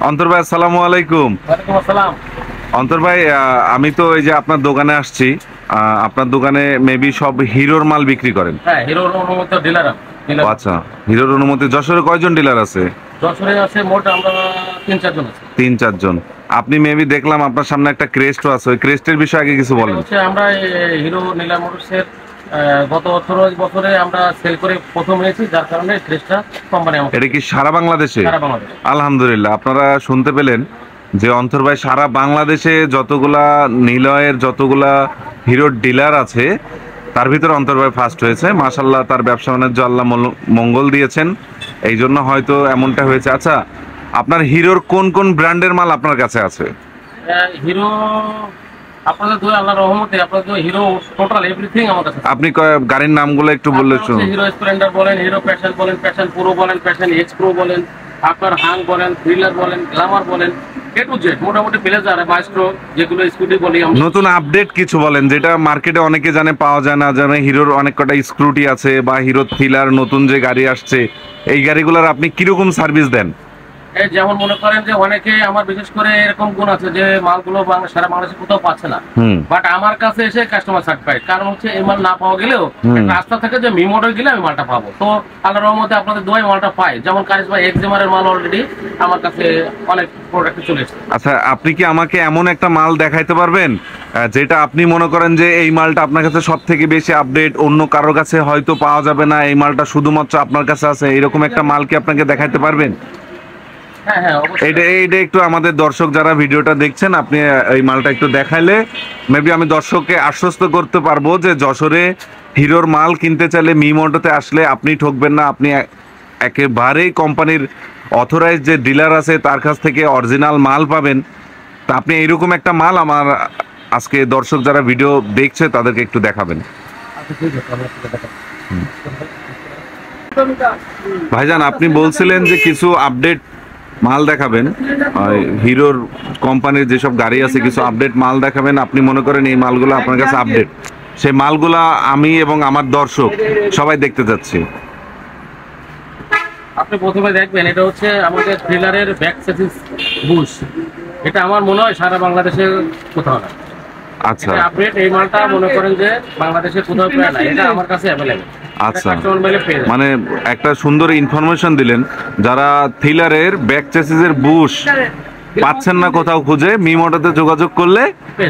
অন্তর ভাই আসসালামু আলাইকুম। ওয়ালাইকুম আসসালাম। অন্তর ভাই, আমি তো এই যে আপনার দোকানে আসছি। আপনার দোকানে মেবি সব হিরোর মাল বিক্রি করেন? হ্যাঁ, হিরোর অনুমোদিত ডিলার। ও আচ্ছা, হিরোর অনুমতি। যশোরে কয়জন ডিলার আছে? যশোরে আছে মোট আমরা 3-4 জন আছি। 3-4 জন। আপনি মেবি দেখলাম আপনার সামনে একটা ক্রেস্টও আছে, ওই ক্রেস্টের বিষয়ে আগে কিছু বলেন। আমরা হিরো নীলা মোটরসের গত 18 বছরে আমরা সেল করে প্রথম হয়েছি, যার কারণে ক্রেস্টটা কোম্পানি আমাদের। এটা কি সারা বাংলাদেশে? সারা বাংলাদেশে। আলহামদুলিল্লাহ, আপনারা শুনতে পেলেন যে অন্তর ভাই সারা বাংলাদেশে যতগুলা নিলয়ের যতগুলা হিরোর ডিলার আছে তার ভিতরে অন্তর ভাই ফার্স্ট হয়েছে। মাশাআল্লাহ, তার ব্যবসা বাণিজ্য আল্লাহ মঙ্গল দিয়েছেন, এই জন্য হয়তো এমনটা হয়েছে। আচ্ছা, আপনার হিরোর কোন কোন ব্র্যান্ডের মাল আপনার কাছে আছে? হিরো আপনাদের দোয়া আল্লাহর রহমতে আপনাদের হিরো টোটাল এভরিথিং আমার কাছে। আপনি গাড়ির নামগুলো একটু বললে শুনুন। হিরো স্প্লেন্ডার বলেন, হিরো প্যাশন বলেন, প্যাশন প্রো বলেন, প্যাশন এক্স প্রো বলেন, আপনার হাং বলেন, থ্রিলার বলেন, গ্ল্যামার বলেন, এ টু জেড মোটামুটি প্লেজার মাইস্ট্রো যেগুলো স্কুটি বলি আমরা। নতুন আপডেট কিছু বলেন যেটা মার্কেটে অনেকে জানে, পাওয়া যায় না। জানে হিরোর অনেক কটা স্ক্রুটি আছে বা হিরো থ্রিলার নতুন যে গাড়ি আসছে, এই গাড়িগুলোর আপনি কিরকম সার্ভিস দেন? এই যেমন মনে করেন যে অনেকে আমার বিশেষ করে এরকম গুণ আছে যে মালগুলো সারা বাংলাদেশে কোথাও পাচ্ছে না, বাট আমার কাছে এসে কাস্টমার সার্টিফাইড। কারণ হচ্ছে এই মাল না পাওয়া গেলেও একটা রাস্তা থেকে যে মি মোটর গেলে আমি মালটা পাবো। তো আল্লাহর রহমতে আপনাদের দোয়ায় মালটা পাই। যেমন কারিস ভাই এক্সিমারের মাল অলরেডি আমার কাছে অনেক প্রোডাক্ট চলে এসেছে। আচ্ছা, আপনি কি আমাকে এমন একটা মাল দেখাইতে পারবেন যেটা আপনি মনে করেন যে এই মালটা আপনার কাছে সব থেকে বেশি আপডেট, অন্য কারোর কাছে হয়তো পাওয়া যাবে না, এই মালটা শুধুমাত্র আপনার কাছে আছে, এরকম একটা মাল কি আপনাকে দেখাইতে পারবেন? এইটা একটু আমাদের দর্শক যারা ভিডিওটা দেখছেন, আপনি এই মালটা একটু দেখাইলে মেবি আমি দর্শককে আশ্বস্ত করতে পারবো যে যশোরে হিরোর মাল কিনতে চাইলে মি মোটরতে আসলে আপনি ঠকবেন না। আপনি একেবারেই কোম্পানির অথরাইজ যে ডিলার আছে তার কাছ থেকে অরিজিনাল মাল পাবেন। তা আপনি এইরকম একটা মাল আমার আজকে দর্শক যারা ভিডিও দেখছে তাদেরকে একটু দেখাবেন। ভাইজান, আপনি বলছিলেন যে কিছু আপডেট মাল দেখাবেন, হিরোর কোম্পানির যেসব গাড়ি আছে কিছু আপডেট মাল দেখাবেন। আপনি মনে করেন এই মালগুলো আপনার কাছে আপডেট, সেই মালগুলা আমি এবং আমার দর্শক সবাই দেখতে যাচ্ছি। আপনি প্রথমে দেখবেন এটা হচ্ছে আমাদের থ্রিলারের ব্যাক চেসিস বুশ। এটা আমার মনে হয় সারা বাংলাদেশে কোথাও না। আচ্ছা, আপডেট এই মালটা মনে করেন যে বাংলাদেশে কোথাও পায় না, এটা আমার কাছে অ্যাভেলেবল। আচ্ছা, মানে একটা সুন্দর ইনফরমেশন দিলেন। যারা থ্রিলারের ব্যাক চেসিসের বুশ পাচ্ছেন না কোথাও খুঁজে, মি মোটরতে যোগাযোগ করলে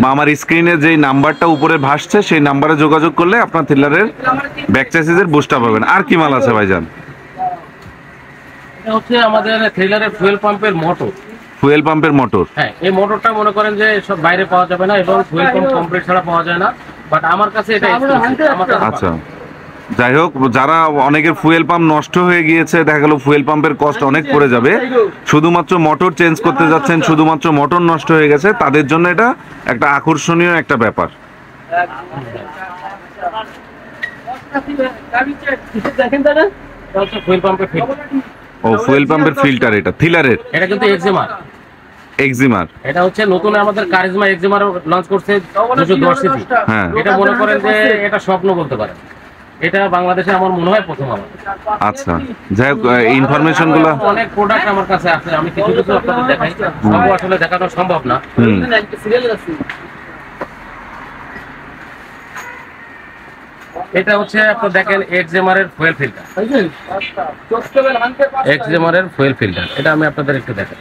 বা আমার স্ক্রিনে যে নাম্বারটা উপরে ভাসছে সেই নাম্বারে যোগাযোগ করলে আপনার থ্রিলারের ব্যাক চেসিসের বুশটা পাবেন। আর কি মাল আছে ভাইজান? এটা হচ্ছে আমাদের থ্রিলারের ফুয়েল পাম্পের মোটর। ফুয়েল পাম্পের মোটর? হ্যাঁ, এই মোটরটা মনে করেন যে সব বাইরে পাওয়া যাবে না এবং ফুয়েল পাম্প কমপ্লিট ছাড়া পাওয়া যায় না, বাট আমার কাছে এটা আচ্ছা, যাই হোক, যারা অনেকের ফুয়েল পাম্প নষ্ট হয়ে গিয়েছে, দেখা গেল ফুয়েল পাম্পের কষ্ট অনেক পড়ে যাবে, শুধুমাত্র মোটর চেঞ্জ করতে যাচ্ছেন, শুধুমাত্র মোটর নষ্ট হয়ে গেছে, তাদের জন্য এটা একটা আকর্ষণীয় একটা ব্যাপার। ও, ফুয়েল পাম্পের ফিল্টার। এটা থ্রিলারের? এটা কিন্তু এক্সিমার। এটা হচ্ছে নতুন আমাদের কারিজমা এক্সিমার লঞ্চ করছে 210 সিসি। হ্যাঁ, এটা মনে করেন যে এটা স্বপ্ন বলতে পারেন, এটা বাংলাদেশে আমার মনে হয় প্রথম আমার। আচ্ছা, যাই হোক, ইনফরমেশন গুলো অনেক প্রোডাক্ট আমার কাছে আছে, আমি কিছু কিছু আপনাদের দেখাই, সব আসলে দেখানো সম্ভব না। এটা হচ্ছে আপনি দেখেন এক্সিমার এর ফুয়েল ফিল্টার। এক্সিমার এর ফুয়েল ফিল্টার এটা আমি আপনাদের একটু দেখাই।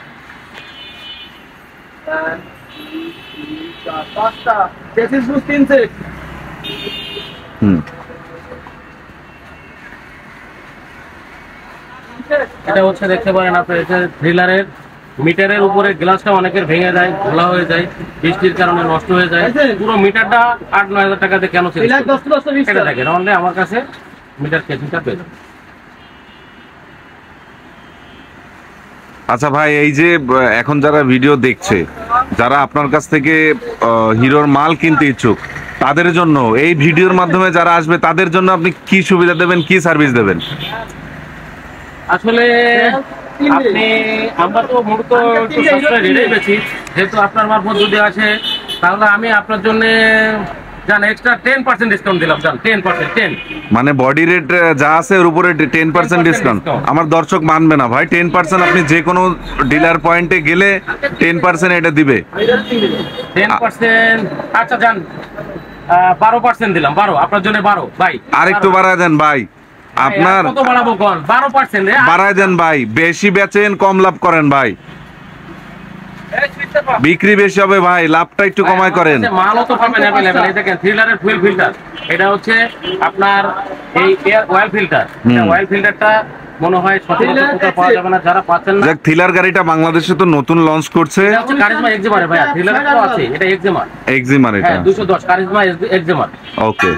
এটা হচ্ছে দেখতে পারেন আপনি, থ্রিলারের মিটারের উপরে গ্লাসটা অনেকের ভেঙে যায়, খোলা হয়ে যায়, বৃষ্টির কারণে নষ্ট হয়ে যায়। পুরো মিটারটা 8-9 হাজার টাকা দিয়ে কেন চেঞ্জ এটা দেখেন, অনলি আমার কাছে মিটার কেসিংটা পেয়ে যাবেন। আচ্ছা ভাই, এই যে এখন যারা ভিডিও দেখছে, যারা আপনার কাছ থেকে হিরোর মাল কিনতে ইচ্ছুক, তাদের জন্য এই ভিডিওর মাধ্যমে যারা আসবে তাদের জন্য আপনি কি সুবিধা দেবেন, কি সার্ভিস দেবেন? আসলে আমরা তো মূলত যেহেতু আপনার মারফত যদি আসে, তাহলে আমি আপনার জন্য জান এক্সট্রা 10% ডিসকাউন্ট দিলাম, জান 10%, 10 মানে বডি রেট যা আছে এর উপরে 10% ডিসকাউন্ট। আমার দর্শক মানবে না ভাই, 10% আপনি যে কোনো ডিলার পয়েন্টে গেলে 10% এটা দিবে। 10%, আচ্ছা জান 12% দিলাম, 12 আপনার জন্য 12 ভাই। আরেকটু বাড়ায় দেন ভাই, আপনার কত বাড়াবো কোন? 12% বাড়ায় দেন ভাই, বেশি বেচেন কম লাভ করেন ভাই, বিক্রি বেশি হবে ভাই, লাভটা একটু কমায় করেন। মালও তো পাবেন अवेलेबल। এই দেখেন থ্রিলারের ফুয়েল ফিল্টার, এটা হচ্ছে আপনার এই এয়ার অয়েল ফিল্টার। অয়েল ফিল্টারটা মনে হয় সচরাচর কোথাও পাওয়া যাবে না, যারা পাচ্ছেন না। দেখ থ্রিলার গাড়িটা বাংলাদেশে তো নতুন লঞ্চ করছে, এটা হচ্ছে কারিজমা এক্সিমার ভাই, থ্রিলারের তো আছে, এটা এক্সিমার। এক্সিমার এটা, হ্যাঁ 210 কারিজমা এক্সিমার। ওকে।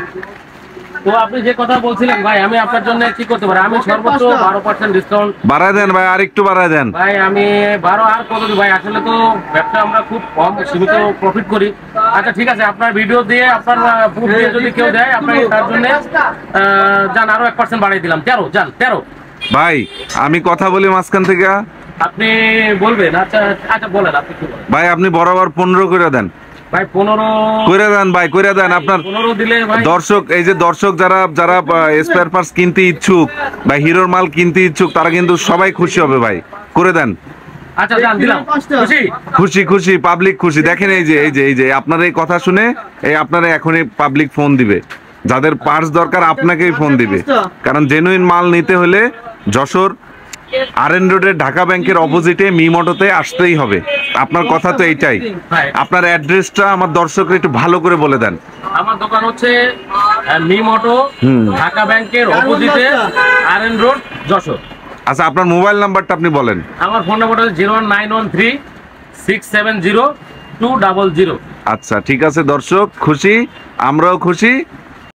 তো আপনি যে কথা বলছিলেন ভাই, আমি আপনার জন্য কি করতে পারি? আমি সর্বোচ্চ 12% ডিসকাউন্ট বাড়ায় দেন ভাই, আরেকটু বাড়ায় দেন ভাই। আমি 12 আর কত দিই ভাই? আসলে তো ব্যবসা আমরা খুব কম সীমিত প্রফিট করি। আচ্ছা ঠিক আছে, আপনার ভিডিও দিয়ে আপনার প্রুফ দিয়ে যদি কেউ দেয় আপনার তার জন্য জান আরো 1% বাড়িয়ে দিলাম, 13 জান 13। ভাই আমি কথা বলি মাঝখান থেকে, আপনি বলবেন? আচ্ছা আচ্ছা বলেন, আপনি কি বলেন ভাই আপনি বরাবর 15 করে দেন ভাই? 15 করে দেন ভাই, করে দেন। আপনার 15 দিলে ভাই দর্শক, এই যে দর্শক যারা যারা স্পেয়ার পার্টস কিনতে ইচ্ছুক বা হিরোর মাল কিনতে ইচ্ছুক, তারা কিন্তু সবাই খুশি হবে ভাই, করে দেন। আচ্ছা জান দিলাম, খুশি? খুশি খুশি, পাবলিক খুশি। দেখেন এই যে এই যে এই যে আপনার এই কথা শুনে এই আপনারা এখনই পাবলিক ফোন দিবে, যাদের পার্টস দরকার আপনাকেই ফোন দিবে, কারণ জেনুইন মাল নিতে হলে যশোর আরএন রোডের ঢাকা ব্যাংকের অপোজিটে মিমোটোতে আসতেই হবে। আপনার কথা তো এইটাই। আপনার অ্যাড্রেসটা আমার দর্শকরা একটু ভালো করে বলে দেন। আমার দোকান হচ্ছে মিমোটো, ঢাকা ব্যাংকের অপোজিটে, আরএন রোড, যশোর। আচ্ছা আপনার মোবাইল নাম্বারটা আপনি বলেন। আমার ফোন নাম্বার হচ্ছে 01913670200। আচ্ছা ঠিক আছে দর্শক, খুশি, আমরাও খুশি।